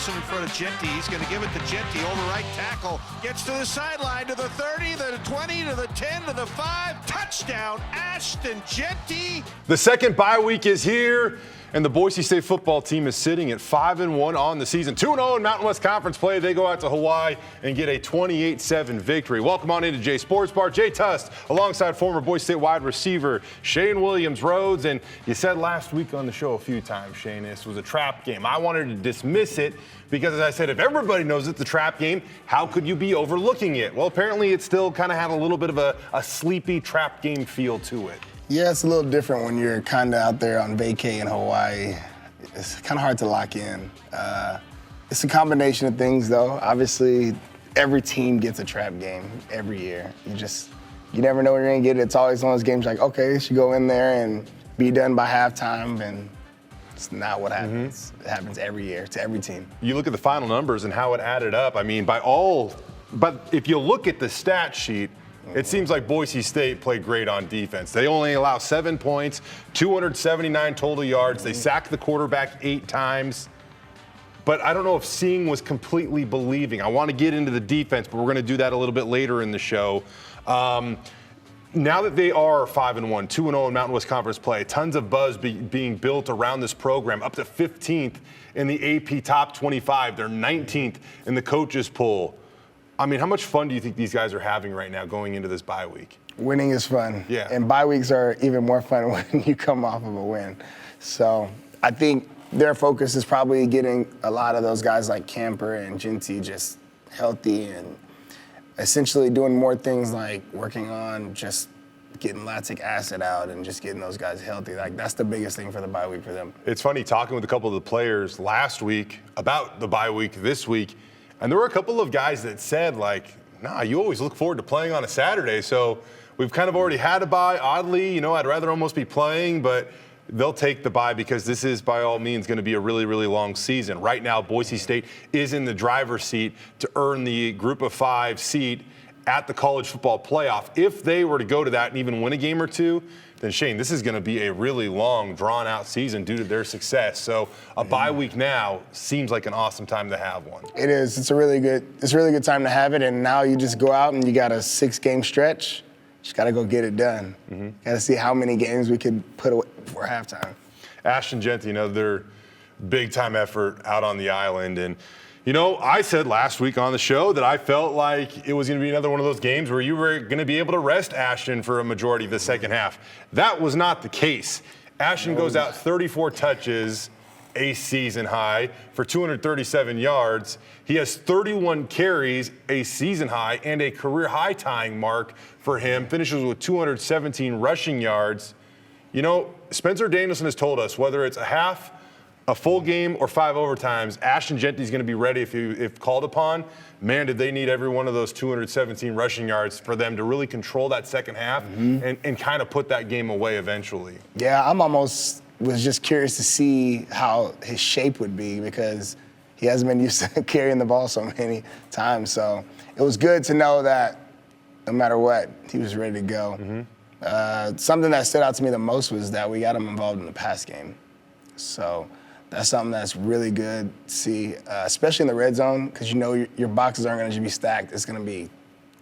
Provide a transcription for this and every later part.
Madsen in front of Jeanty. He's going to give it to Jeanty over right tackle. Gets to the sideline, to the 30, to the 20, to the 10, to the 5. Touchdown, Ashton Jeanty. The second bye week is here, and the Boise State football team is sitting at 5-1 on the season. 2-0 in Mountain West Conference play. They go out to Hawaii and get a 28-7 victory. Welcome on into Jay Sports Bar. Jay Tust, alongside former Boise State wide receiver Shane Williams-Rhodes. And you said last week on the show a few times, Shane, this was a trap game. I wanted to dismiss it because, as I said, if everybody knows it's a trap game, how could you be overlooking it? Well, apparently it still kind of had a little bit of a sleepy trap game feel to it. Yeah, it's a little different when you're kind of out there on vacay in Hawaii. It's kind of hard to lock in. It's a combination of things, though. Obviously, every team gets a trap game every year. You never know when you're going to get it. It's always one of those games like, okay, you should go in there and be done by halftime, and it's not what happens. It happens every year to every team. You look at the final numbers and how it added up. I mean, but if you look at the stat sheet, it seems like Boise State played great on defense. They only allow 7 points, 279 total yards. They sacked the quarterback 8 times. But I don't know if seeing was completely believing. I want to get into the defense, but we're going to do that a little bit later in the show. Now that they are 5-1, 2-0 in Mountain West Conference play, tons of buzz being built around this program, up to 15th in the AP Top 25. They're 19th in the coaches poll. I mean, how much fun do you think these guys are having right now going into this bye week? Winning is fun. Yeah. And bye weeks are even more fun when you come off of a win. So I think their focus is probably getting a lot of those guys like Camper and Jeanty just healthy and essentially doing more things like working on just getting lactic acid out and just getting those guys healthy. Like, that's the biggest thing for the bye week for them. It's funny talking with a couple of the players last week about the bye week this week. And there were a couple of guys that said, like, nah, you always look forward to playing on a Saturday. So we've kind of already had a bye. Oddly, I'd rather almost be playing, but they'll take the bye because this is, by all means, going to be a really, really long season. Right now, Boise State is in the driver's seat to earn the Group of 5 seat at the college football playoff. If they were to go to that and even win a game or two, then Shane, this is going to be a really long, drawn-out season due to their success. So a bye week now seems like an awesome time to have one. It is. It's a really good time to have it. And now you just go out and you got a 6-game stretch. Just got to go get it done. Got to see how many games we could put away before halftime. Ashton Jeanty, another big-time effort out on the island. And I said last week on the show that I felt like it was going to be another one of those games where you were going to be able to rest Ashton for a majority of the second half. That was not the case. Ashton goes out 34 touches, a season high, for 237 yards. He has 31 carries, a season high, and a career high tying mark for him. Finishes with 217 rushing yards. Spencer Danielson has told us whether it's a half, a full game, or 5 overtimes, Ashton Jeanty is going to be ready if called upon. Man, did they need every one of those 217 rushing yards for them to really control that second half and kind of put that game away eventually. Yeah, was just curious to see how his shape would be because he hasn't been used to carrying the ball so many times. So it was good to know that no matter what, he was ready to go. Something that stood out to me the most was that we got him involved in the pass game. So that's something that's really good to see, especially in the red zone, because your boxes aren't going to just be stacked. It's going to be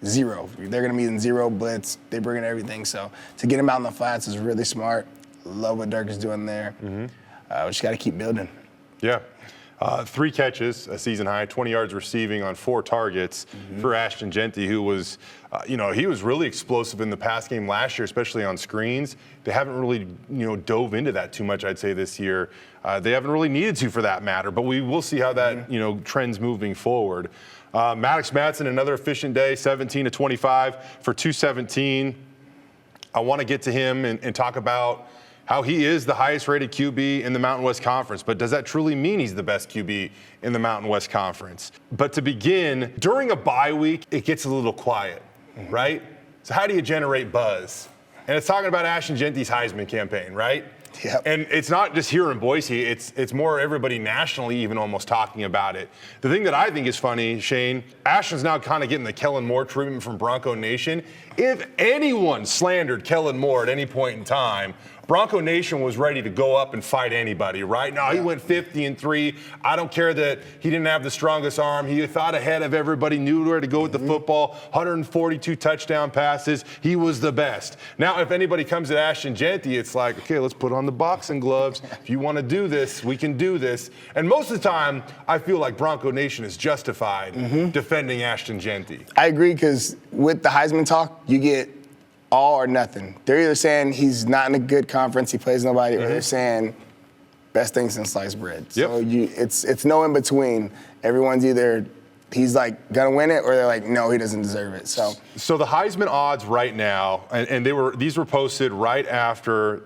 zero. They're going to be in zero blitz. They bring in everything. So to get him out in the flats is really smart. Love what Dirk is doing there. We just got to keep building. Yeah. 3 catches, a season high, 20 yards receiving on 4 targets for Ashton Jeanty, who was, he was really explosive in the pass game last year, especially on screens. They haven't really, dove into that too much, I'd say, this year. They haven't really needed to, for that matter, but we will see how that, trends moving forward. Maddux Madsen, another efficient day, 17 to 25 for 217. I want to get to him and talk about how he is the highest rated QB in the Mountain West Conference. But does that truly mean he's the best QB in the Mountain West Conference? But to begin, during a bye week, it gets a little quiet, right? So how do you generate buzz? And it's talking about Ashton Jeanty's Heisman campaign, right? Yep. And it's not just here in Boise, it's more everybody nationally even almost talking about it. The thing that I think is funny, Shane, Ashton's now kind of getting the Kellen Moore treatment from Bronco Nation. If anyone slandered Kellen Moore at any point in time, Bronco Nation was ready to go up and fight anybody, right? No, he went 50-3. I don't care that he didn't have the strongest arm. He thought ahead of everybody, knew where to go with the football. 142 touchdown passes. He was the best. Now, if anybody comes at Ashton Jeanty, it's like, okay, let's put on the boxing gloves. If you want to do this, we can do this. And most of the time, I feel like Bronco Nation is justified defending Ashton Jeanty. I agree, because with the Heisman talk, you get all or nothing. They're either saying he's not in a good conference, he plays nobody, or they're saying best thing since sliced bread. So it's no in between. Everyone's either he's like gonna win it, or they're like, no, he doesn't deserve it. So the Heisman odds right now, and these were posted right after,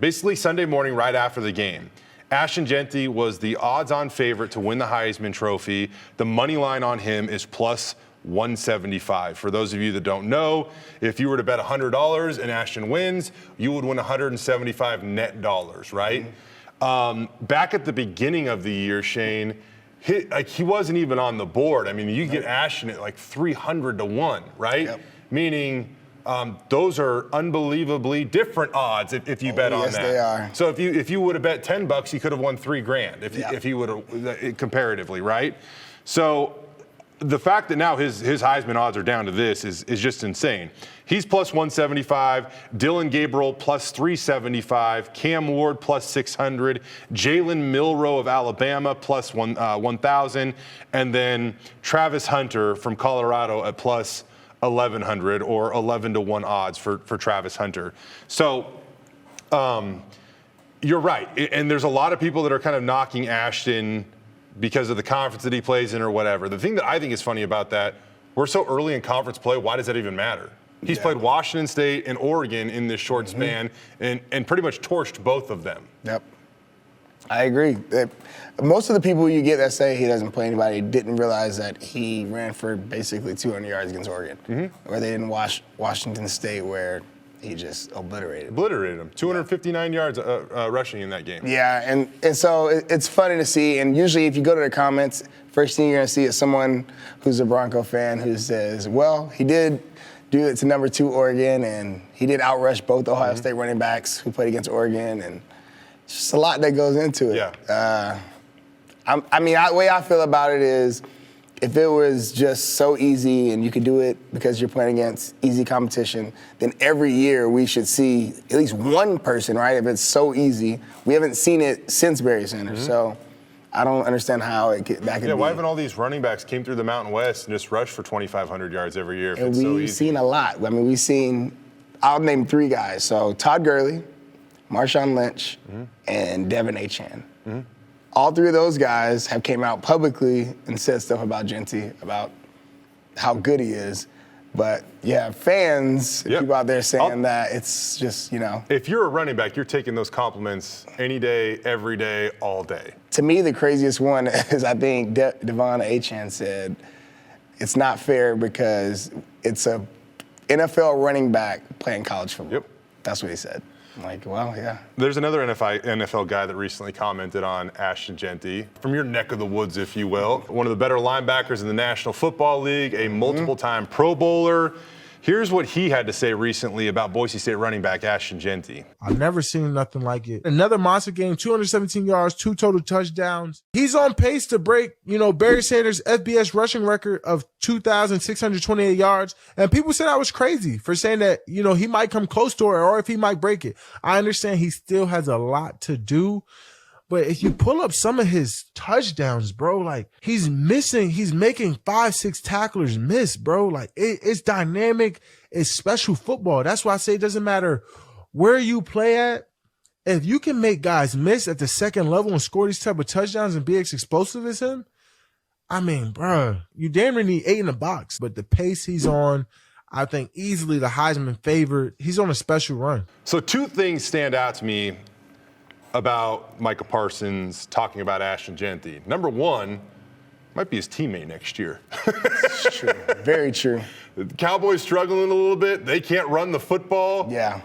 basically Sunday morning, right after the game. Ashton Jeanty was the odds-on favorite to win the Heisman Trophy. The money line on him is plus 175. For those of you that don't know, if you were to bet $100 and Ashton wins, you would win 175 net dollars, right? Back at the beginning of the year, Shane, he wasn't even on the board. I mean, you get Ashton at like 300 to 1, right? Yep. Meaning those are unbelievably different odds if you bet on that. Yes, they are. So if you would have bet $10, you could have won $3,000 if you would have comparatively, right? So the fact that now his Heisman odds are down to this is just insane. He's plus 175, Dylan Gabriel plus 375, Cam Ward plus 600, Jalen Milroe of Alabama plus 1,000, and then Travis Hunter from Colorado at plus 1,100, or 11 to 1 odds for Travis Hunter. So you're right, and there's a lot of people that are kind of knocking Ashton because of the conference that he plays in or whatever. The thing that I think is funny about that, we're so early in conference play, why does that even matter? He's played Washington State and Oregon in this short span and pretty much torched both of them. Yep. I agree. Most of the people you get that say he doesn't play anybody didn't realize that he ran for basically 200 yards against Oregon, or they didn't watch Washington State, where he just obliterated him. 259 yards rushing in that game. Yeah, and so it's funny to see. And usually if you go to the comments, first thing you're going to see is someone who's a Bronco fan who says, well, he did do it to number 2 Oregon, and he did outrush both Ohio State running backs who played against Oregon, and it's just a lot that goes into it. Yeah. The way I feel about it is, if it was just so easy and you could do it because you're playing against easy competition, then every year we should see at least one person, right? If it's so easy. We haven't seen it since Barry Sanders, so I don't understand how that could be. Why haven't all these running backs came through the Mountain West and just rushed for 2,500 yards every year if and it's so easy? We've seen a lot. I mean, I'll name 3 guys. So Todd Gurley, Marshawn Lynch, and Devin Achane. All 3 of those guys have came out publicly and said stuff about Jeanty, about how good he is. But yeah, fans, people out there saying that it's just, If you're a running back, you're taking those compliments any day, every day, all day. To me, the craziest one is, I think Devon Achane said, it's not fair because it's a NFL running back playing college football. Yep. That's what he said. I'm like, well, yeah. There's another NFL guy that recently commented on Ashton Jeanty, from your neck of the woods, if you will. One of the better linebackers in the National Football League, a multiple-time Pro Bowler. Here's what he had to say recently about Boise State running back Ashton Jeanty. I've never seen nothing like it. Another monster game, 217 yards, 2 total touchdowns. He's on pace to break, Barry Sanders' FBS rushing record of 2,628 yards. And people said I was crazy for saying that, he might come close to it, or if he might break it. I understand he still has a lot to do. But if you pull up some of his touchdowns, bro, like he's making 5-6 tacklers miss, bro. Like it's dynamic. It's special football. That's why I say it doesn't matter where you play at. If you can make guys miss at the second level and score these type of touchdowns and be as explosive as him, I mean, bro, you damn near need 8 in the box. But the pace he's on, I think easily the Heisman favorite. He's on a special run. So 2 things stand out to me about Micah Parsons talking about Ashton Jeanty. Number 1, might be his teammate next year. It's true. Very true. The Cowboys struggling a little bit. They can't run the football. Yeah.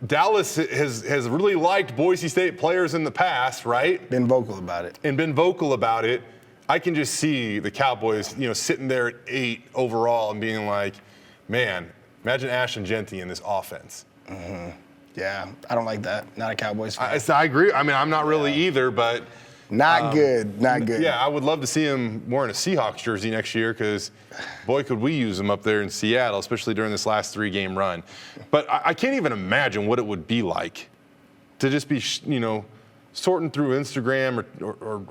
Dallas has really liked Boise State players in the past, right? Been vocal about it. I can just see the Cowboys, sitting there at 8 overall and being like, man, imagine Ashton Jeanty in this offense. Yeah, I don't like that. Not a Cowboys fan. I agree. I mean, I'm not really either, but Not good. yeah, I would love to see him wearing a Seahawks jersey next year because, boy, could we use him up there in Seattle, especially during this last 3-game run. But I can't even imagine what it would be like to just be, sorting through Instagram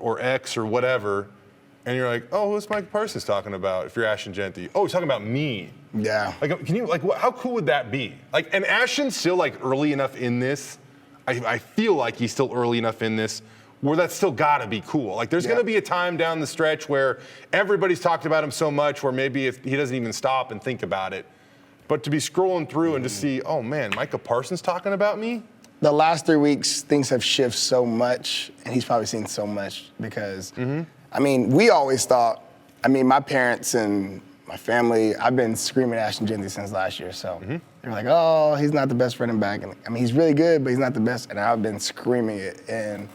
or X or whatever, and you're like, oh, who's Mike Parsons talking about? If you're Ashton Jeanty, oh, he's talking about me. Yeah. Like, how cool would that be? Like, and Ashton's still early enough in this. I feel like he's still early enough in this where that's still got to be cool. Like, there's going to be a time down the stretch where everybody's talked about him so much where maybe if he doesn't even stop and think about it. But to be scrolling through and just see, oh, man, Micah Parsons talking about me? The last 3 weeks, things have shifted so much, and he's probably seen so much because, I mean, we always thought, my parents and my family, I've been screaming Ashton Jeanty since last year, so they're like, oh, he's not the best running back. And, he's really good, but he's not the best, and I've been screaming it. And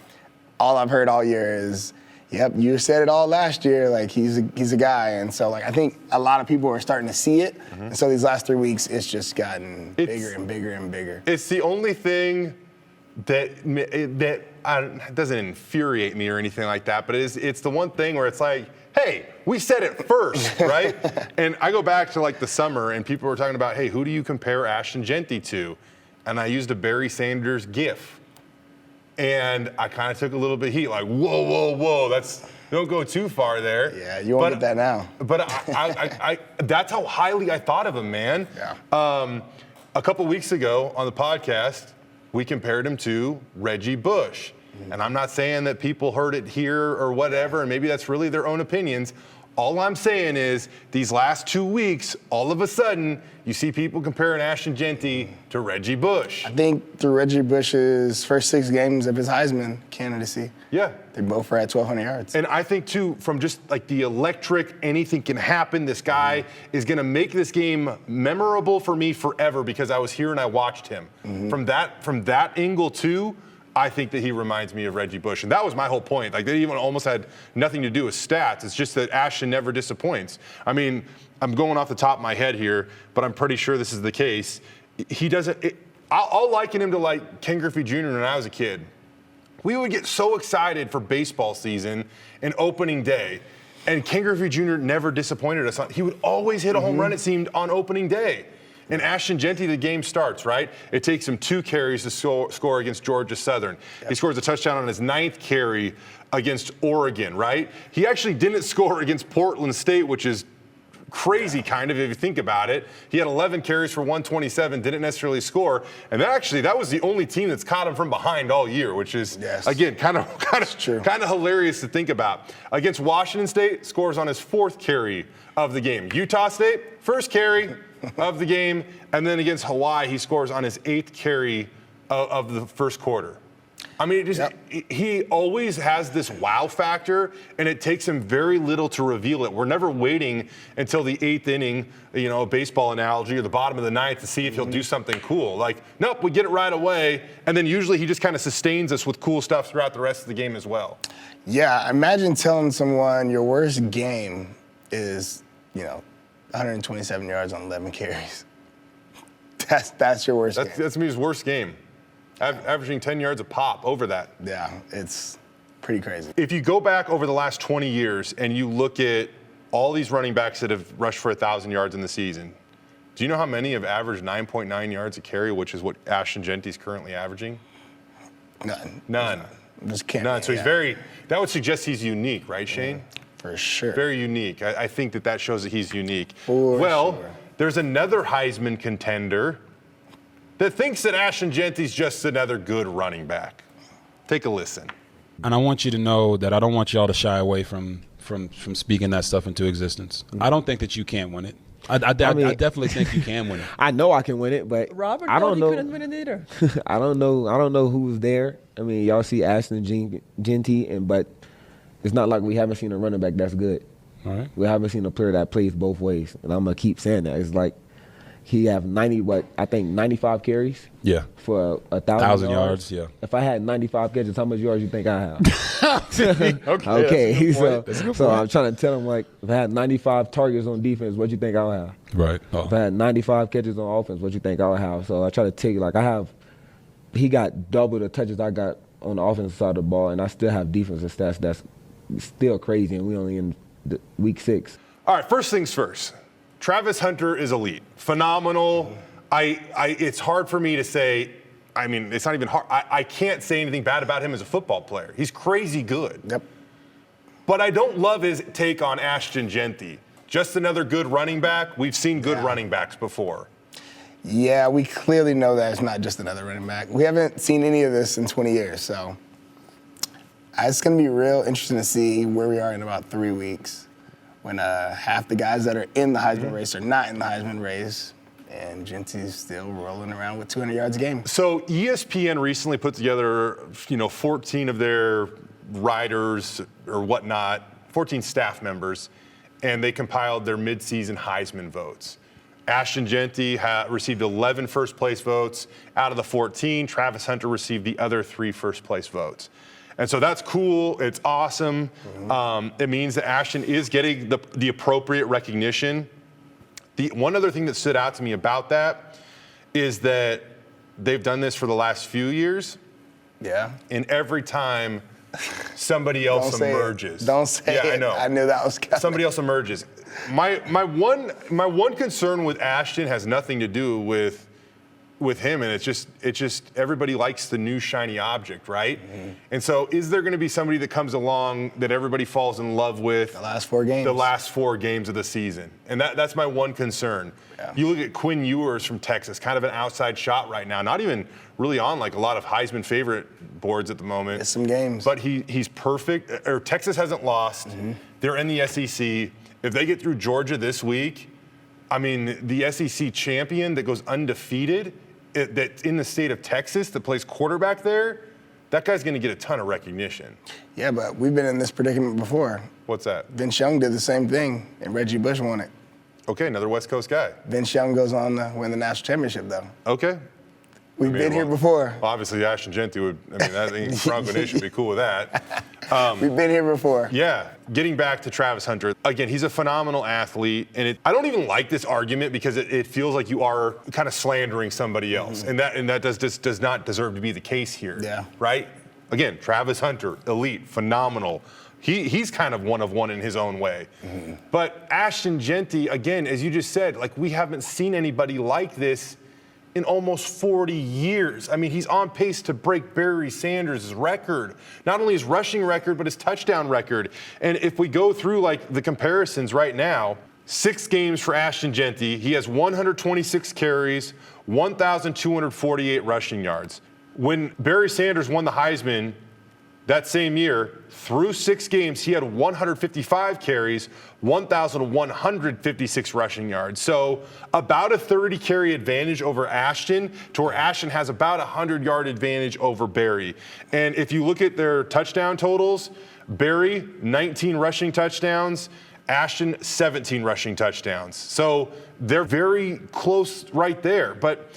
all I've heard all year is, yep, you said it all last year, like he's a guy. And so I think a lot of people are starting to see it. And so these last 3 weeks, it's just gotten bigger and bigger and bigger. It's the only thing that doesn't infuriate me or anything like that, but it's the one thing where it's like, hey, we said it first, right? And I go back to the summer and people were talking about, hey, who do you compare Ashton Jeanty to? And I used a Barry Sanders gif. And I kind of took a little bit of heat, like, whoa, don't go too far there. Yeah, you won't get that now. But I that's how highly I thought of him, man. Yeah. A couple weeks ago on the podcast, we compared him to Reggie Bush. And I'm not saying that people heard it here or whatever, and maybe that's really their own opinions. All I'm saying is these last 2 weeks, all of a sudden, you see people comparing Ashton Jeanty to Reggie Bush. I think through Reggie Bush's first 6 games of his Heisman candidacy, they both were at 1,200 yards. And I think, too, from just the electric, anything can happen, this guy is going to make this game memorable for me forever because I was here and I watched him. From that angle, too, I think that he reminds me of Reggie Bush. And that was my whole point. They even almost had nothing to do with stats. It's just that Ashton never disappoints. I mean, I'm going off the top of my head here, but I'm pretty sure this is the case. He doesn't I'll liken him to Ken Griffey Jr. when I was a kid. We would get so excited for baseball season and opening day, and Ken Griffey Jr. never disappointed us. He would always hit a home run, it seemed, on opening day. And Ashton Jeanty, the game starts, right? It takes him 2 carries to score against Georgia Southern. Yep. He scores a touchdown on his 9th carry against Oregon, right? He actually didn't score against Portland State, which is crazy kind of if you think about it. He had 11 carries for 127, didn't necessarily score. And that was the only team that's caught him from behind all year, which is, again, kind of hilarious to think about. Against Washington State, scores on his 4th carry of the game. Utah State, 1st carry of the game, and then against Hawaii, he scores on his 8th carry of the first quarter. I mean, he always has this wow factor, and it takes him very little to reveal it. We're never waiting until the 8th inning, a baseball analogy, or the bottom of the 9th to see if he'll do something cool. Nope, we get it right away, and then usually he just kind of sustains us with cool stuff throughout the rest of the game as well. Yeah, imagine telling someone your worst game is, 127 yards on 11 carries. That's your worst game. That's me, his worst game. Averaging 10 yards a pop over that. Yeah, it's pretty crazy. If you go back over the last 20 years and you look at all these running backs that have rushed for 1,000 yards in the season, do you know how many have averaged 9.9 yards a carry, which is what Ashton Jeanty's currently averaging? None. Just can't. None. So that would suggest he's unique, right, Shane? For sure. Very unique. I think that shows that he's unique. For sure. There's another Heisman contender that thinks that Ashton Jeanty's just another good running back. Take a listen. And I want you to know that I don't want y'all to shy away from speaking that stuff into existence. I don't think that you can't win it. I definitely think you can win it. I know I can win it, but Robert I don't know. Couldn't win it either. I don't know who was there. I mean, y'all see Ashton Jeanty, but it's not like we haven't seen a running back that's good. All right. We haven't seen a player that plays both ways, and I'm gonna keep saying that. It's like he have 95 carries. Yeah. For 1,000 yards. Yeah. If I had 95 catches, how much yards you think I have? Okay. So I'm trying to tell him, if I had 95 targets on defense, what you think I'll have? Right. If I had 95 catches on offense, what you think I'll have? So I try to tell you, I have he got double the touches I got on the offensive side of the ball, and I still have defensive stats that's still crazy, and we only in week 6. All right, first things first. Travis Hunter is elite, phenomenal. It's hard for me to say. I mean, it's not even hard. I can't say anything bad about him as a football player. He's crazy good. Yep. But I don't love his take on Ashton Jeanty. Just another good running back. We've seen good running backs before. Yeah, we clearly know that it's not just another running back. We haven't seen any of this in 20 years, so it's going to be real interesting to see where we are in about 3 weeks when half the guys that are in the Heisman race are not in the Heisman race, and Jeanty's still rolling around with 200 yards a game. So ESPN recently put together, 14 of their writers or whatnot, 14 staff members, and they compiled their midseason Heisman votes. Ashton Jeanty received 11 first-place votes out of the 14. Travis Hunter received the other 3 first-place votes. And so that's cool. It's awesome. It means that Ashton is getting the appropriate recognition. The one other thing that stood out to me about that is that they've done this for the last few years. Yeah. And every time somebody else emerges. Don't say it. I know. I knew that was coming. Somebody else emerges. My one concern with Ashton has nothing to do with him, and it's just everybody likes the new shiny object, right? And so is there going to be somebody that comes along that everybody falls in love with? The last 4 games. The last 4 games of the season. And that's my one concern. Yeah. You look at Quinn Ewers from Texas, kind of an outside shot right now, not even really on like a lot of Heisman favorite boards at the moment. It's some games. But he's perfect. Texas hasn't lost. They're in the SEC. If they get through Georgia this week, I mean, the SEC champion that goes undefeated, that's in the state of Texas, that plays quarterback there, that guy's going to get a ton of recognition. Yeah, but we've been in this predicament before. What's that? Vince Young did the same thing, and Reggie Bush won it. Okay, another West Coast guy. Vince Young goes on to win the national championship, though. Okay. We've been here before. Well, obviously, Ashton Jeanty would, I think Bronco Nation would be cool with that. We've been here before. Yeah. Getting back to Travis Hunter, again, he's a phenomenal athlete. And I don't even like this argument because it feels like you are kind of slandering somebody else. And that does not deserve to be the case here. Yeah. Right? Again, Travis Hunter, elite, phenomenal. He's kind of one in his own way. But Ashton Jeanty, again, as you just said, like we haven't seen anybody like this in almost 40 years. I mean, he's on pace to break Barry Sanders' record. Not only his rushing record, but his touchdown record. And if we go through like the comparisons right now, 6 games for Ashton Jeanty. He has 126 carries, 1,248 rushing yards. When Barry Sanders won the Heisman that same year, through 6 games, he had 155 carries, 1,156 rushing yards. So about a 30 carry advantage over Ashton, to where Ashton has about a 100-yard advantage over Barry. And if you look at their touchdown totals, Barry, 19 rushing touchdowns, Ashton, 17 rushing touchdowns. So they're very close right there. But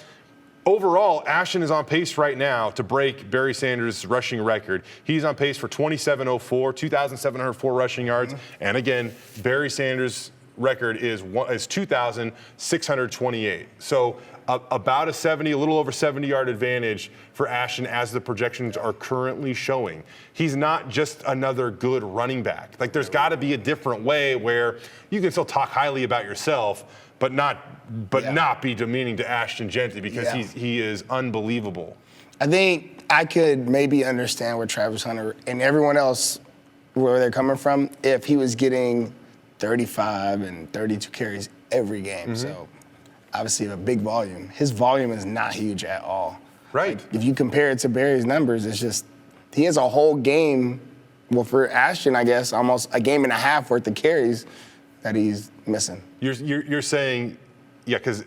overall, Ashton is on pace right now to break Barry Sanders' rushing record. He's on pace for 2,704, 2,704 rushing yards. And again, Barry Sanders' record is 2,628. So about a little over 70-yard advantage for Ashton as the projections are currently showing. He's not just another good running back. Like there's got to be a different way where you can still talk highly about yourself, but not be demeaning to Ashton Jeanty because he is unbelievable. I think I could maybe understand where Travis Hunter and everyone else, where they're coming from, if he was getting 35 and 32 carries every game. So obviously a big volume. His volume is not huge at all. Right. Like, if you compare it to Barry's numbers, it's just he has a whole game, well, for Ashton, I guess, almost a game and a half worth of carries that he's missing. You're saying, yeah, because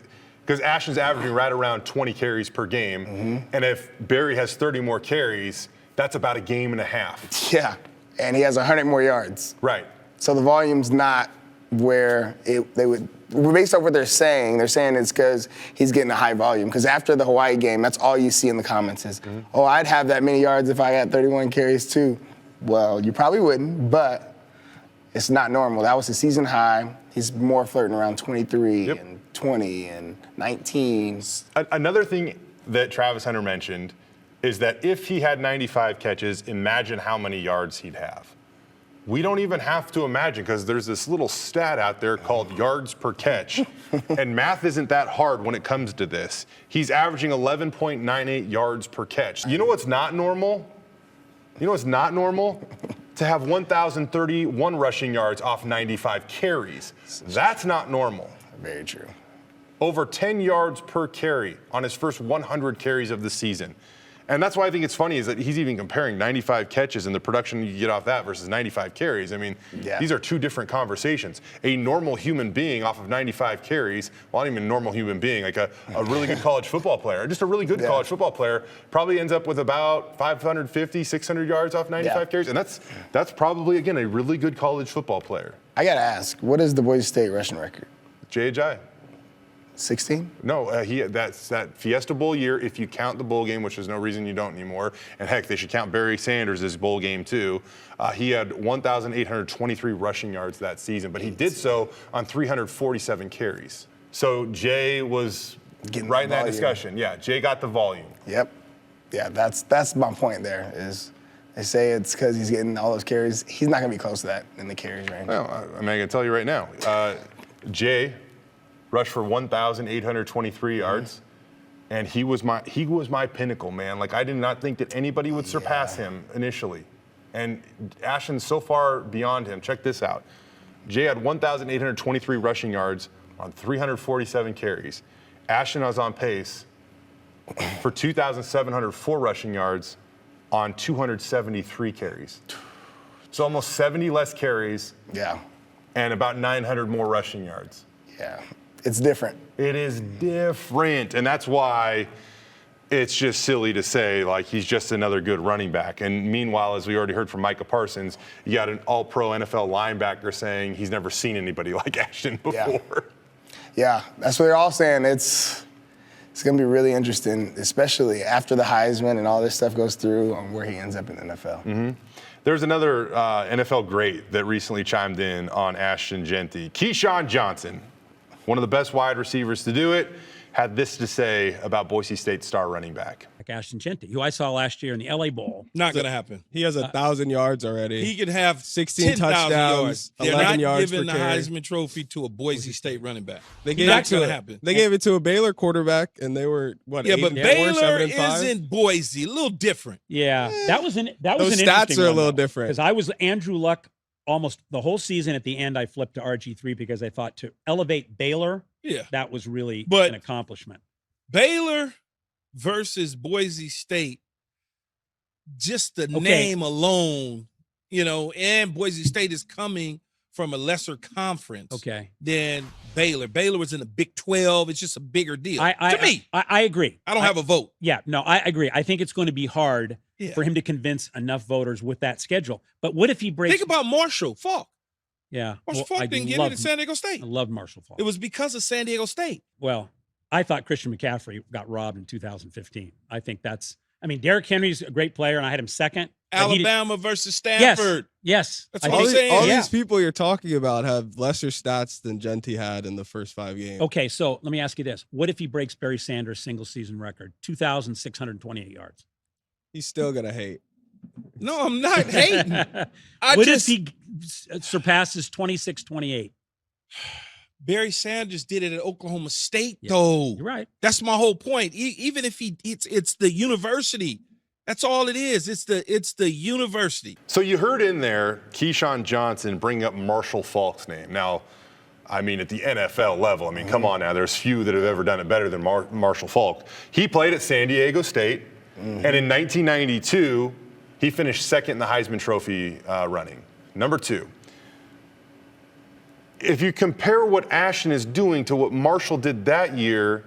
Ashton's averaging right around 20 carries per game, and if Barry has 30 more carries, that's about a game and a half. Yeah, and he has 100 more yards. Right. So the volume's not where they would, based off what they're saying it's because he's getting a high volume. Because after the Hawaii game, that's all you see in the comments is, oh, I'd have that many yards if I had 31 carries too. Well, you probably wouldn't, but it's not normal. That was his season high. He's more flirting around 23 and 20 and 19. Another thing that Travis Hunter mentioned is that if he had 95 catches, imagine how many yards he'd have. We don't even have to imagine because there's this little stat out there called yards per catch, and math isn't that hard when it comes to this. He's averaging 11.98 yards per catch. You know what's not normal? You know what's not normal? To have 1,031 rushing yards off 95 carries. That's not normal. Very true. Over 10 yards per carry on his first 100 carries of the season. And that's why I think it's funny is that he's even comparing 95 catches and the production you get off that versus 95 carries. I mean, these are two different conversations. A normal human being off of 95 carries, well, not even a normal human being, like a really good college football player, just a really good college football player probably ends up with about 550, 600 yards off 95 carries. And that's probably, again, a really good college football player. I got to ask, what is the Boise State rushing record? J.J. 16? No, that's that Fiesta Bowl year if you count the bowl game, which there's no reason you don't anymore. And heck, they should count Barry Sanders' bowl game too. He had 1,823 rushing yards that season, but he did so on 347 carries. So Jay was getting right in that discussion. Yeah, Jay got the volume. Yep. Yeah, that's my point there is they say it's because he's getting all those carries. He's not going to be close to that in the carries range. Well, I mean, I can tell you right now, Jay rushed for 1,823 yards, and he was my pinnacle, man. Like, I did not think that anybody would surpass him initially. And Ashton's so far beyond him. Check this out. Jay had 1,823 rushing yards on 347 carries. Ashton was on pace for 2,704 rushing yards on 273 carries. So almost 70 less carries. Yeah. And about 900 more rushing yards. Yeah. It's different. It is different, and that's why it's just silly to say, like, he's just another good running back. And meanwhile, as we already heard from Micah Parsons, you got an all-pro NFL linebacker saying he's never seen anybody like Ashton before. Yeah, that's what they're all saying. It's going to be really interesting, especially after the Heisman and all this stuff goes through on where he ends up in the NFL. Mm-hmm. There's another NFL great that recently chimed in on Ashton Jeanty. Keyshawn Johnson, one of the best wide receivers to do it, had this to say about Boise State star running back. Like Ashton Jeanty, who I saw last year in the LA Bowl. Not going to happen. He has 1,000 yards already. He could have 16 touchdowns, yards. They're 11 not yards giving per the carry. Heisman Trophy to a Boise State running back. They gave Not going to happen. They gave it to a Baylor quarterback, and they were, what, Yeah, 8 but and 4, Baylor 7 and 5? isn't Boise. A little different. Yeah, that was an Those interesting stats are a one, little though, different. because I was Andrew Luck almost the whole season. At the end, I flipped to RG3 because I thought to elevate Baylor, that was really an accomplishment. Baylor versus Boise State, just the name alone, and Boise State is coming from a lesser conference than Baylor. Baylor was in the Big 12. It's just a bigger deal. To me. I agree. I don't have a vote. Yeah, no, I agree. I think it's going to be hard for him to convince enough voters with that schedule. But what if he breaks? Think about Marshall Faulk. Yeah. Marshall Faulk didn't get it at San Diego State. I love Marshall Faulk. It was because of San Diego State. Well, I thought Christian McCaffrey got robbed in 2015. I think Derrick Henry's a great player, and I had him second. Alabama versus Stanford. Yes. That's what I'm saying. All these people you're talking about have lesser stats than Jeanty had in the first 5 games. Okay, so let me ask you this. What if he breaks Barry Sanders' single-season record, 2,628 yards? He's still going to hate. No, I'm not hating. What if he surpasses 26-28? Barry Sanders did it at Oklahoma State, though. You're right. That's my whole point. Even if it's the university. That's all it is. It's the university. So you heard in there Keyshawn Johnson bring up Marshall Faulk's name. Now, I mean, at the NFL level, come on now. There's few that have ever done it better than Marshall Faulk. He played at San Diego State, and in 1992, he finished second in the Heisman Trophy running. Number 2. If you compare what Ashton is doing to what Marshall did that year,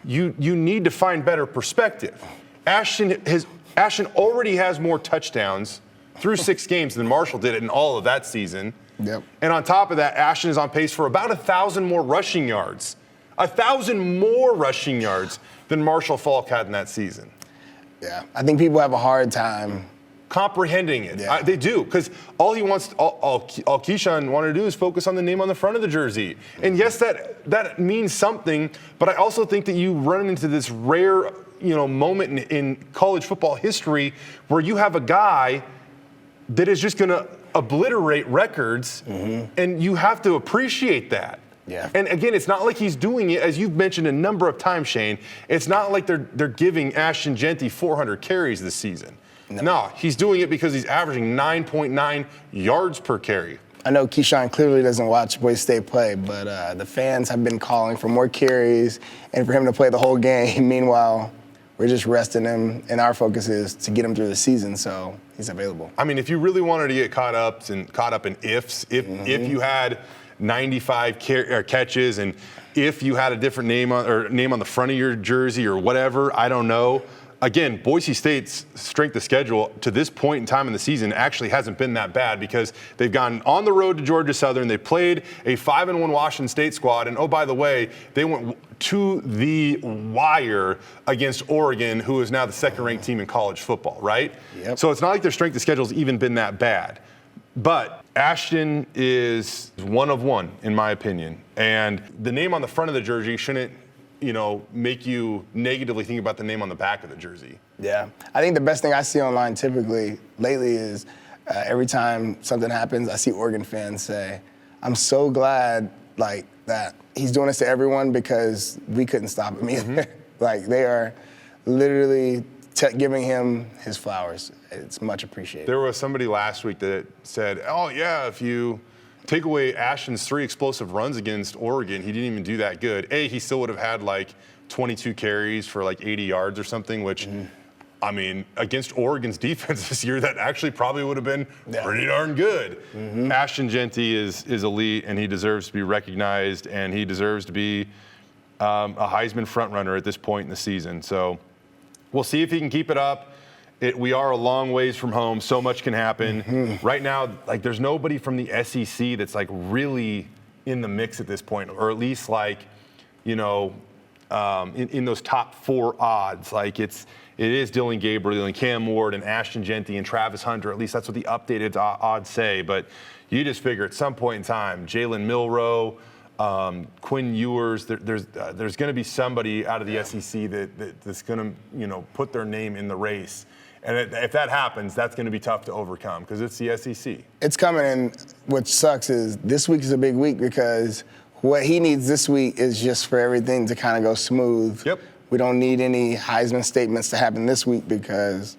you need to find better perspective. Ashton already has more touchdowns through 6 games than Marshall did in all of that season. Yep. And on top of that, Ashton is on pace for about 1,000 more rushing yards. 1,000 more rushing yards than Marshall Faulk had in that season. Yeah, I think people have a hard time comprehending it. Yeah. They do, because all Keyshawn wanted to do is focus on the name on the front of the jersey. And yes, that means something, but I also think that you run into this rare, moment in college football history where you have a guy that is just going to obliterate records, and you have to appreciate that. Yeah. And again, it's not like he's doing it, as you've mentioned a number of times, Shane. It's not like they're giving Ashton Jeanty 400 carries this season. No, he's doing it because he's averaging 9.9 yards per carry. I know Keyshawn clearly doesn't watch Boise State play, but the fans have been calling for more carries and for him to play the whole game. Meanwhile, we're just resting him, and our focus is to get him through the season, so he's available. I mean, if you really wanted to get caught up in ifs, if you had 95 catches, and if you had a different name on the front of your jersey or whatever, I don't know. Again, Boise State's strength of schedule to this point in time in the season actually hasn't been that bad, because they've gone on the road to Georgia Southern. They played a 5-1 Washington State squad. And, oh, by the way, they went to the wire against Oregon, who is now the second-ranked team in college football, right? Yep. So it's not like their strength of schedule has even been that bad. But Ashton is one of one, in my opinion. And the name on the front of the jersey shouldn't make you negatively think about the name on the back of the jersey. Yeah. I think the best thing I see online typically lately is every time something happens, I see Oregon fans say, I'm so glad that he's doing this to everyone, because we couldn't stop him either. They are literally giving him his flowers. It's much appreciated. There was somebody last week that said, oh, yeah, if you take away Ashton's 3 explosive runs against Oregon, he didn't even do that good. He still would have had 22 carries for 80 yards or something, which, I mean, against Oregon's defense this year, that actually probably would have been pretty darn good. Ashton Jeanty is elite, and he deserves to be recognized, and he deserves to be a Heisman frontrunner at this point in the season. So we'll see if he can keep it up. We are a long ways from home. So much can happen. Right now, there's nobody from the SEC that's really in the mix at this point, or at least in those top 4 odds. It is Dylan Gabriel and Cam Ward and Ashton Jeanty and Travis Hunter. At least that's what the updated odds say. But you just figure at some point in time, Jalen Milroe, Quinn Ewers, there's going to be somebody out of the SEC that's going to put their name in the race. And if that happens, that's going to be tough to overcome, because it's the SEC. It's coming, and what sucks is this week is a big week, because what he needs this week is just for everything to kind of go smooth. Yep. We don't need any Heisman statements to happen this week, because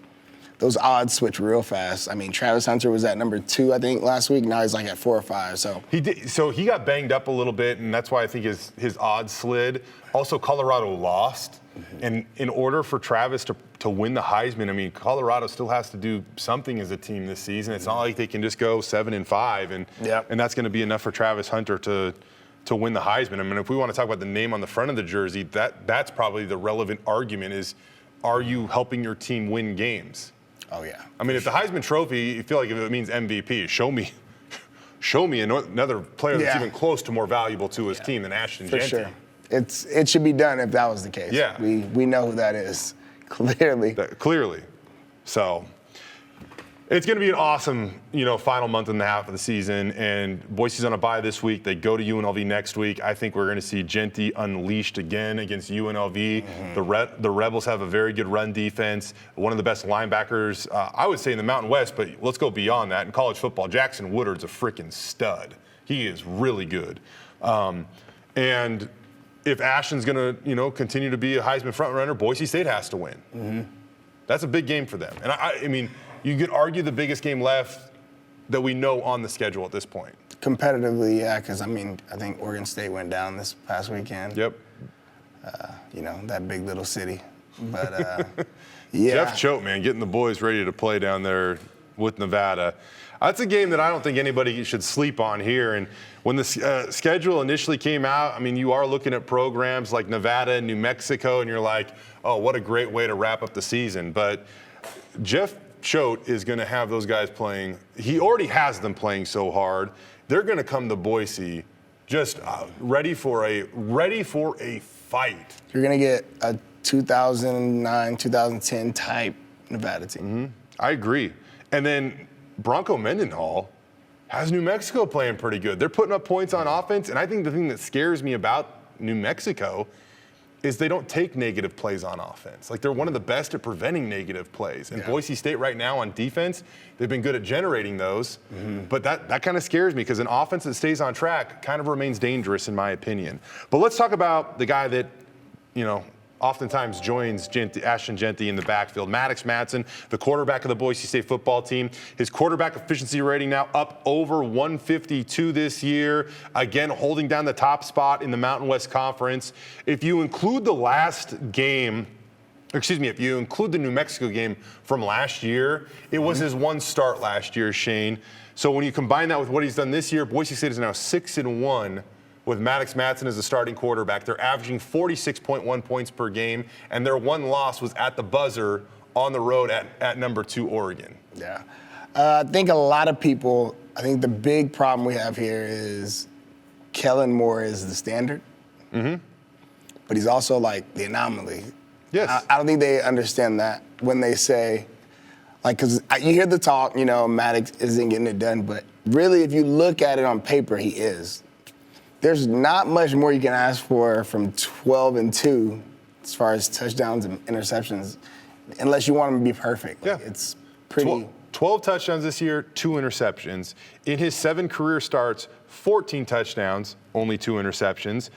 those odds switch real fast. I mean, Travis Hunter was at number 2, I think, last week. Now he's at 4 or 5. So he did. So he got banged up a little bit, and that's why I think his odds slid. Also, Colorado lost. And in order for Travis to win the Heisman, I mean, Colorado still has to do something as a team this season. It's not like they can just go 7-5, and that's going to be enough for Travis Hunter to win the Heisman. I mean, if we want to talk about the name on the front of the jersey, that's probably the relevant argument is, are you helping your team win games? Oh, yeah. I mean, if the Heisman Trophy, you feel like if it means MVP, show me another player that's even close to more valuable to his team than Ashton Jeanty. For sure. It should be done if that was the case. Yeah. We know who that is, clearly. Clearly. So it's going to be an awesome, final month and a half of the season. And Boise's on a bye this week. They go to UNLV next week. I think we're going to see Jeanty unleashed again against UNLV. The Rebels have a very good run defense. One of the best linebackers, I would say, in the Mountain West. But let's go beyond that. In college football, Jackson Woodard's a freaking stud. He is really good. And if Ashton's going to, continue to be a Heisman frontrunner, Boise State has to win. That's a big game for them. And I mean, you could argue the biggest game left that we know on the schedule at this point. Competitively, yeah, because I think Oregon State went down this past weekend. Yep. That big little city. But yeah. Jeff Choate, man, getting the boys ready to play down there with Nevada. That's a game that I don't think anybody should sleep on here. And when the schedule initially came out, I mean, you are looking at programs like Nevada and New Mexico, and you're like, oh, what a great way to wrap up the season. But Jeff Choate is going to have those guys playing. He already has them playing so hard. They're going to come to Boise just ready for a fight. You're going to get a 2009, 2010 type Nevada team. I agree. And then Bronco Mendenhall has New Mexico playing pretty good. They're putting up points on offense, and I think the thing that scares me about New Mexico is they don't take negative plays on offense. Like, they're one of the best at preventing negative plays. And Boise State right now on defense, they've been good at generating those. But that kind of scares me because an offense that stays on track kind of remains dangerous in my opinion. But let's talk about the guy that, oftentimes joins Ashton Jeanty in the backfield. Maddux Madsen, the quarterback of the Boise State football team. His quarterback efficiency rating now up over 152 this year. Again, holding down the top spot in the Mountain West Conference. If you include the if you include the New Mexico game from last year, it was his one start last year, Shane. So when you combine that with what he's done this year, Boise State is now 6-1. With Maddux Madsen as the starting quarterback. They're averaging 46.1 points per game, and their one loss was at the buzzer on the road at number 2 Oregon. Yeah. I think the big problem we have here is Kellen Moore is the standard, but he's also like the anomaly. Yes. I don't think they understand that when they say, because you hear the talk, Maddux isn't getting it done, but really if you look at it on paper, he is. There's not much more you can ask for from 12-2 as far as touchdowns and interceptions, unless you want him to be perfect. Yeah. It's pretty. 12 touchdowns this year, 2 interceptions. In his 7 career starts, 14 touchdowns, only 2 interceptions.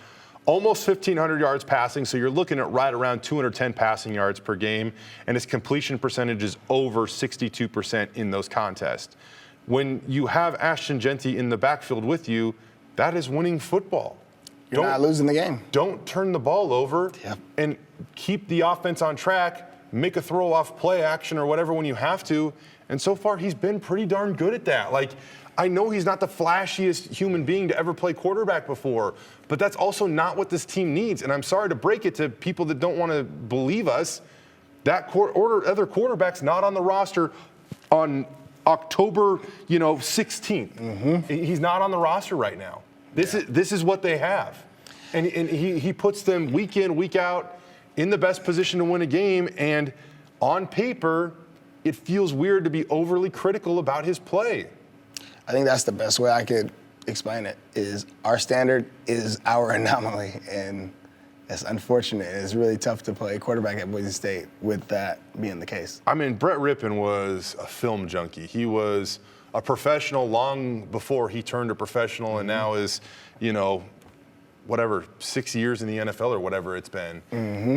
Almost 1,500 yards passing, so you're looking at right around 210 passing yards per game, and his completion percentage is over 62% in those contests. When you have Ashton Jeanty in the backfield with you, that is winning football. You're not losing the game. Don't turn the ball over and keep the offense on track, make a throw off play action or whatever when you have to. And so far, he's been pretty darn good at that. Like, I know he's not the flashiest human being to ever play quarterback before, but that's also not what this team needs. And I'm sorry to break it to people that don't want to believe us. That other quarterback's not on the roster on October, 16th. He's not on the roster right now. This is what they have. And he puts them week in, week out in the best position to win a game. And on paper, it feels weird to be overly critical about his play. I think that's the best way I could explain it, is our standard is our anomaly. And it's unfortunate. It's really tough to play quarterback at Boise State with that being the case. I mean, Brett Rippon was a film junkie. He was a professional long before he turned a professional and now is, 6 years in the NFL or whatever it's been.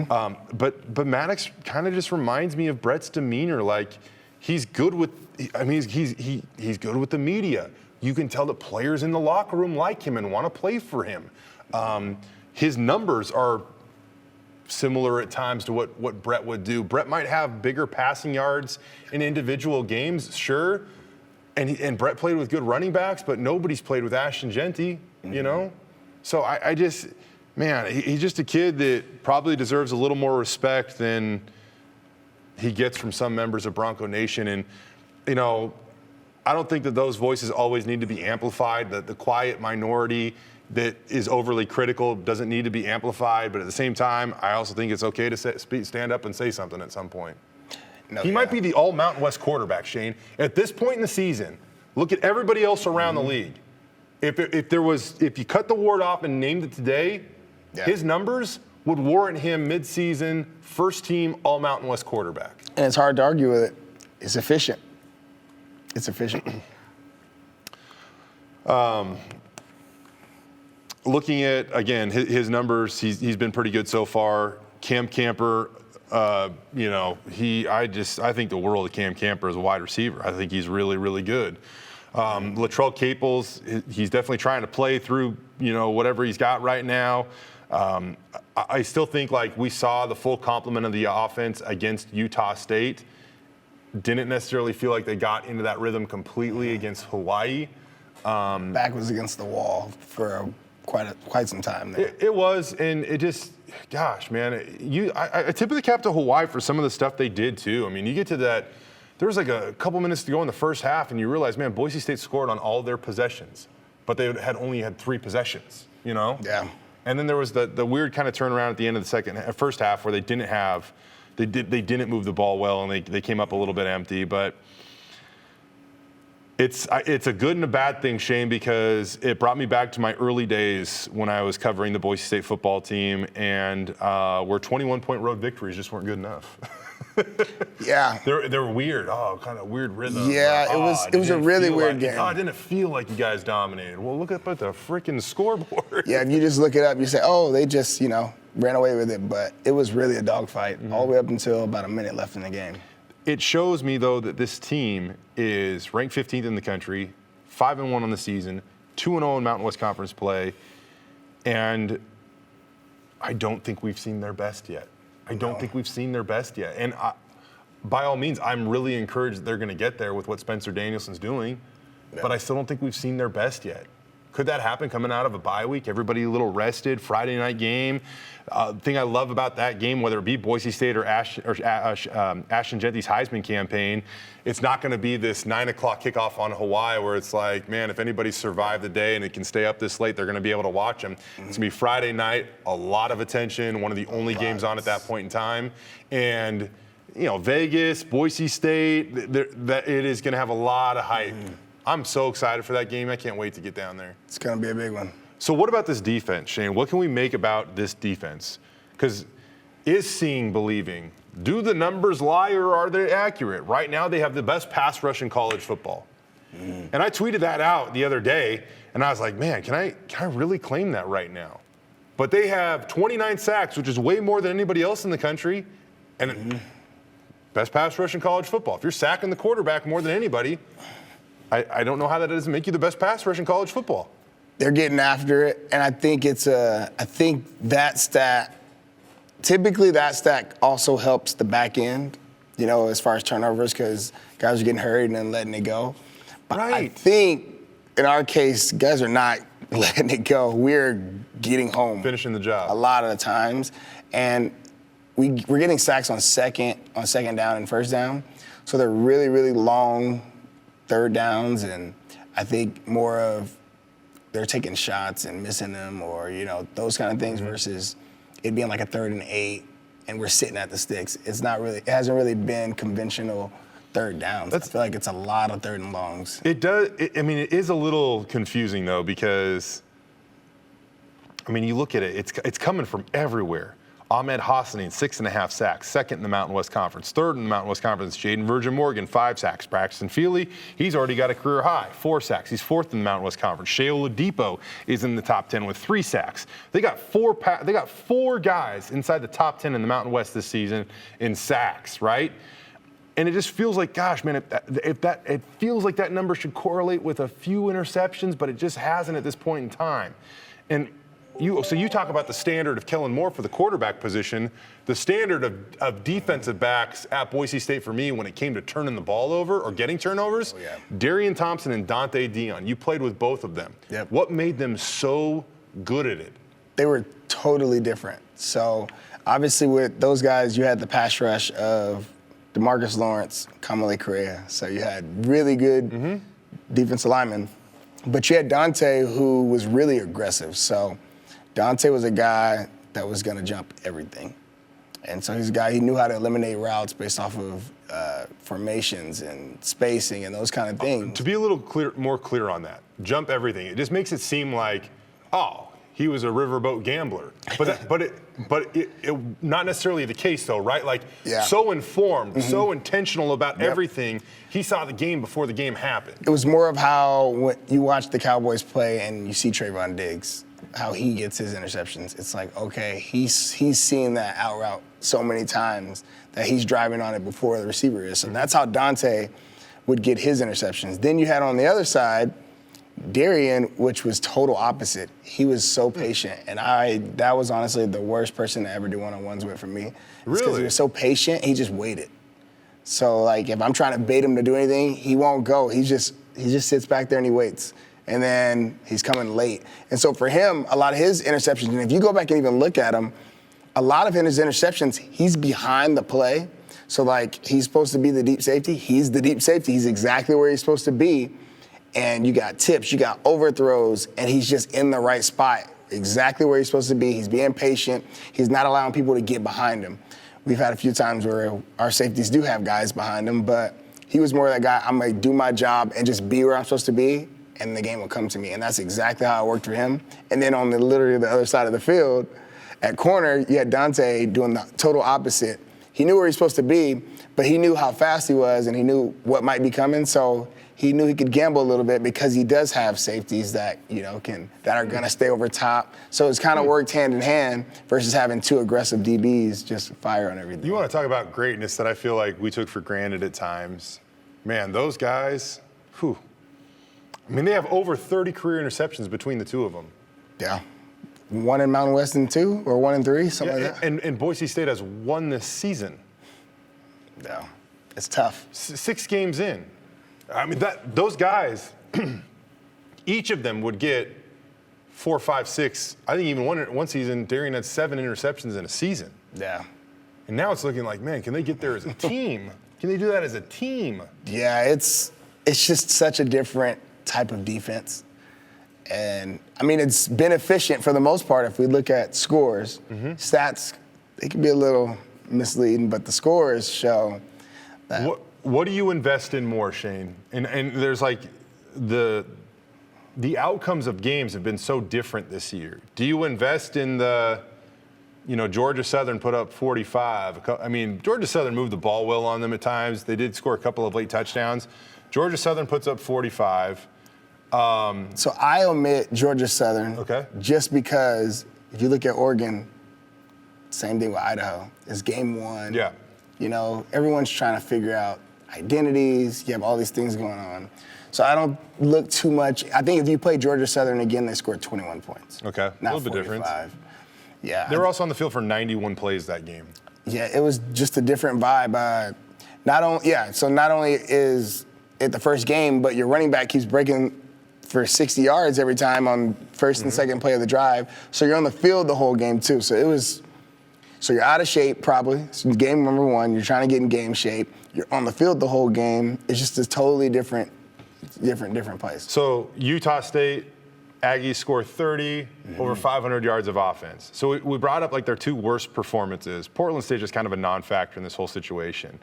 But Maddux kind of just reminds me of Brett's demeanor. Like, he's good with, he's good with the media. You can tell that players in the locker room like him and want to play for him. His numbers are similar at times to what Brett would do. Brett might have bigger passing yards in individual games, sure. And Brett played with good running backs, but nobody's played with Ashton Jeanty, So he's just a kid that probably deserves a little more respect than he gets from some members of Bronco Nation. And, I don't think that those voices always need to be amplified. The quiet minority that is overly critical doesn't need to be amplified. But at the same time, I also think it's okay to stand up and say something at some point. He might be the all Mountain West quarterback, Shane. At this point in the season, look at everybody else around the league. If you cut the award off and named it today, his numbers would warrant him mid-season, first-team all Mountain West quarterback. And it's hard to argue with it. It's efficient. Looking at, again, his numbers, he's been pretty good so far. Cam Camper, I think the world of Cam Camper as a wide receiver. I think he's really, really good. Latrell Caples, he's definitely trying to play through, whatever he's got right now. I still think we saw the full complement of the offense against Utah State. Didn't necessarily feel like they got into that rhythm completely against Hawaii. Back was against the wall for quite some time there. It was, and it just, gosh, man, I tip of the cap to Hawaii for some of the stuff they did too. I mean, you get to that, there was a couple minutes to go in the first half, and you realize, man, Boise State scored on all their possessions, but they had only had 3 possessions, Yeah. And then there was the weird kind of turnaround at the end of the first half where they didn't move the ball well, and they came up a little bit empty. But It's a good and a bad thing, Shane, because it brought me back to my early days when I was covering the Boise State football team, and where 21-point road victories just weren't good enough. Yeah. They're weird. Oh, kind of weird rhythm. Yeah, it was a really weird game. It didn't feel like you guys dominated. Well, look up at the freaking scoreboard. Yeah, if you just look it up, you say, oh, they just, ran away with it. But it was really a dogfight all the way up until about a minute left in the game. It shows me, though, that this team is ranked 15th in the country, 5-1 on the season, 2-0 in Mountain West Conference play, and I don't think we've seen their best yet. And by all means, I'm really encouraged that they're going to get there with what Spencer Danielson's doing, but I still don't think we've seen their best yet. Could that happen coming out of a bye week? Everybody a little rested, Friday night game. Thing I love about that game, whether it be Boise State or Ashton Jeanty's Heisman campaign, it's not going to be this 9 o'clock kickoff on Hawaii where it's like, man, if anybody's survived the day and it can stay up this late, they're going to be able to watch them. It's going to be Friday night, a lot of attention, one of the only games on at that point in time. And, Vegas, Boise State, it is going to have a lot of hype. I'm so excited for that game. I can't wait to get down there. It's going to be a big one. So what about this defense, Shane? What can we make about this defense? Because is seeing believing? Do the numbers lie or are they accurate? Right now they have the best pass rush in college football. And I tweeted that out the other day, and I was like, man, can I really claim that right now? But they have 29 sacks, which is way more than anybody else in the country, and best pass rush in college football. If you're sacking the quarterback more than anybody, I don't know how that doesn't make you the best pass rush in college football. They're getting after it, and I think that stat, typically that stat also helps the back end, as far as turnovers, because guys are getting hurried and then letting it go. But I think in our case, guys are not letting it go. We're getting home. Finishing the job. A lot of the times. And we're getting sacks on second down and first down. So they're really, really long third downs, and I think more of they're taking shots and missing them, or those kind of things, versus it being like a 3rd and 8 and we're sitting at the sticks. It hasn't really been conventional third downs. I feel like it's a lot of 3rd and longs. It does. It is a little confusing though, because you look at it, it's coming from everywhere. Ahmed Hassanin, 6.5 sacks, second in the Mountain West Conference. Third in the Mountain West Conference, Jaden Virgin Morgan, 5 sacks. Braxton Feely, he's already got a career high, 4 sacks. He's 4th in the Mountain West Conference. Shea Oladipo is in the top 10 with 3 sacks. They got 4 guys inside the top 10 in the Mountain West this season in sacks, right? And it just feels like, gosh, man, it feels like that number should correlate with a few interceptions, but it just hasn't at this point in time. And you talk about the standard of Kellen Moore for the quarterback position. The standard of defensive backs at Boise State for me when it came to turning the ball over or getting turnovers, Darian Thompson and Dante Dion. You played with both of them. Yep. What made them so good at it? They were totally different. So obviously with those guys, you had the pass rush of DeMarcus Lawrence, Kamale Correa. So you had really good defensive linemen. But you had Dante, who was really aggressive. So Dante was a guy that was going to jump everything. And so he's a guy, he knew how to eliminate routes based off of formations and spacing and those kind of things. To be a little more clear on that, jump everything. It just makes it seem like, he was a riverboat gambler. But it not necessarily the case though, right? Like so informed, so intentional about everything. He saw the game before the game happened. It was more of how when you watch the Cowboys play and you see Trayvon Diggs, how he gets his interceptions. It's like, okay, he's seen that out route so many times that he's driving on it before the receiver is. So that's how Dante would get his interceptions. Then you had on the other side, Darian, which was total opposite. He was so patient, and that was honestly the worst person to ever do one-on-ones with for me. Really? Because he was so patient, he just waited. So like if I'm trying to bait him to do anything, he won't go. He just sits back there and he waits. And then he's coming late. And so for him, a lot of his interceptions, and if you go back and even look at him, a lot of his interceptions, he's behind the play. So like he's supposed to be the deep safety. He's the deep safety. He's exactly where he's supposed to be. And you got tips, you got overthrows, and he's just in the right spot, exactly where he's supposed to be. He's being patient. He's not allowing people to get behind him. We've had a few times where our safeties do have guys behind him, but He was more that guy, I'm going to do my job and just be where I'm supposed to be, and the game will come to me. And that's exactly how it worked for him. And then on literally the other side of the field, at corner, you had Dante doing the total opposite. He knew where he was supposed to be, but he knew how fast he was, and he knew what might be coming. So he knew he could gamble a little bit because he does have safeties that that are going to stay over top. So it's kind of worked hand in hand versus having two aggressive DBs just fire on everything. You want to talk about greatness that I feel like we took for granted at times. Man, those guys, whew. I mean, they have over 30 career interceptions between the two of them. Yeah. One in Mountain West and 2, or 1 in 3, something like that. And Boise State has won this season. Yeah, it's tough. 6 games in. I mean, those guys, each of them would get 4, 5, 6. I think even one season, Darian had 7 interceptions in a season. Yeah. And now it's looking like, man, can they get there as a team? Can they do that as a team? Yeah, it's just such a different type of defense. And, I mean, it's been efficient for the most part if we look at scores. Stats, they can be a little misleading, but the scores show that. What do you invest in more, Shane? And there's like the outcomes of games have been so different this year. Do you invest in Georgia Southern put up 45. I mean, Georgia Southern moved the ball well on them at times. They did score a couple of late touchdowns. Georgia Southern puts up 45. So I omit Georgia Southern just because if you look at Oregon, same thing with Idaho. It's game 1. Yeah. Everyone's trying to figure out identities. You have all these things going on. So I don't look too much. I think if you play Georgia Southern again, they scored 21 points. Okay, not a little bit 45. different. Yeah. They were also on the field for 91 plays that game. Yeah, it was just a different vibe. So not only is it the first game, but your running back keeps breaking for 60 yards every time on first and second play of the drive. So you're on the field the whole game too. So you're out of shape probably. It's game number 1. You're trying to get in game shape. You're on the field the whole game. It's just a totally different place. So Utah State, Aggies score 30, over 500 yards of offense. So we brought up like their 2 worst performances. Portland State is kind of a non-factor in this whole situation.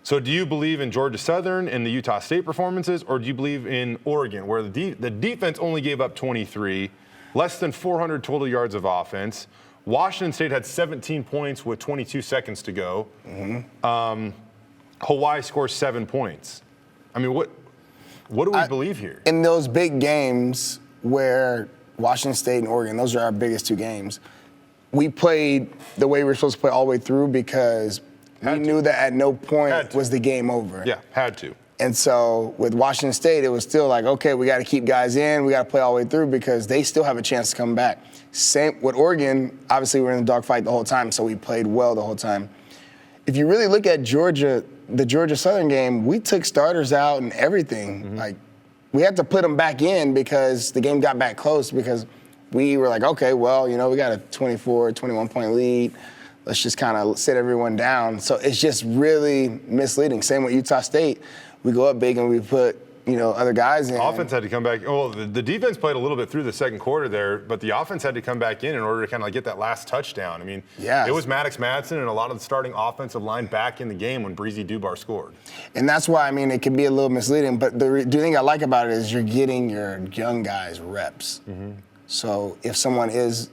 So do you believe in Georgia Southern and the Utah State performances, or do you believe in Oregon, where the defense only gave up 23, less than 400 total yards of offense? Washington State had 17 points with 22 seconds to go. Hawaii scores 7 points. I mean, what do we believe here? In those big games where Washington State and Oregon, those are our biggest 2 games, we played the way we were supposed to play all the way through because we knew that at no point was the game over. Yeah, had to. And so with Washington State, it was still like, okay, we got to keep guys in. We got to play all the way through because they still have a chance to come back. Same with Oregon. Obviously, we were in the dogfight the whole time, so we played well the whole time. If you really look at Georgia, the Georgia Southern game, we took starters out and everything. Like, we had to put them back in because the game got back close because we were like, okay, well, we got a 24, 21-point lead. Let's just kind of sit everyone down. So it's just really misleading. Same with Utah State. We go up big and we put, other guys in. Offense had to come back. Well, the defense played a little bit through the second quarter there, but the offense had to come back in order to kind of get that last touchdown. I mean, it was Maddux Madsen and a lot of the starting offensive line back in the game when Breezy Dubar scored. And that's why, it can be a little misleading. But the thing I like about it is you're getting your young guys reps. So if someone is,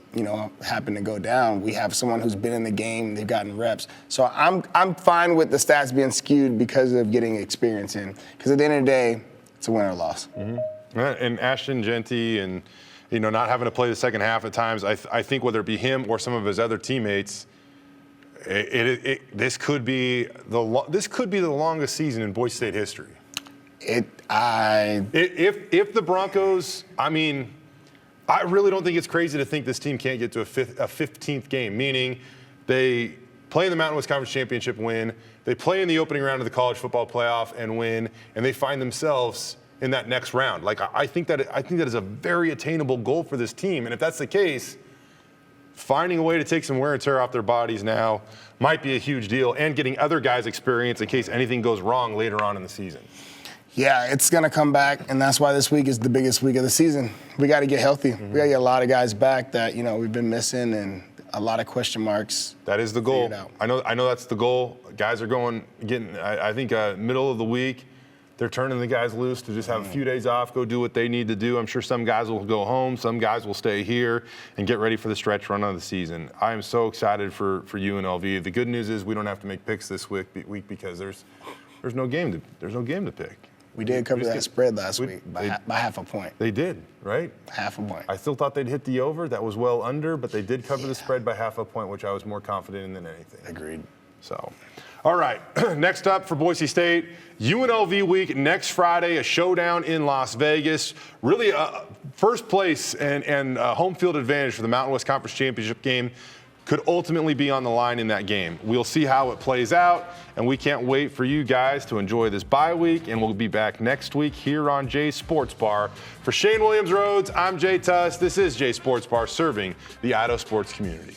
happen to go down, we have someone who's been in the game, they've gotten reps. So I'm fine with the stats being skewed because of getting experience in. Because at the end of the day, it's a win or loss. And Ashton Jeanty and, not having to play the second half at times, I think whether it be him or some of his other teammates, this could be the longest season in Boise State history. If the Broncos, I really don't think it's crazy to think this team can't get to a 15th game, meaning they play in the Mountain West Conference Championship, win, they play in the opening round of the college football playoff and win, and they find themselves in that next round. Like, I think that is a very attainable goal for this team. And if that's the case, finding a way to take some wear and tear off their bodies now might be a huge deal, and getting other guys experience in case anything goes wrong later on in the season. Yeah, it's going to come back, and that's why this week is the biggest week of the season. We got to get healthy. We got to get a lot of guys back that, we've been missing, and a lot of question marks. That is the goal. I know that's the goal. Guys are I think middle of the week, they're turning the guys loose to just have a few days off, go do what they need to do. I'm sure some guys will go home, some guys will stay here and get ready for the stretch run of the season. I am so excited for UNLV. The good news is we don't have to make picks this week because there's no game to pick. We did cover that spread last week by half a point. They did, right? Half a point. I still thought they'd hit the over. That was well under, but they did cover the spread by half a point, which I was more confident in than anything. Agreed. So, all right. Next up for Boise State, UNLV week next Friday, a showdown in Las Vegas. Really, first place and home field advantage for the Mountain West Conference Championship game could ultimately be on the line in that game. We'll see how it plays out, and we can't wait for you guys to enjoy this bye week, and we'll be back next week here on Jay's Sports Bar. For Shane Williams-Rhodes, I'm Jay Tust. This is Jay's Sports Bar, serving the Idaho sports community.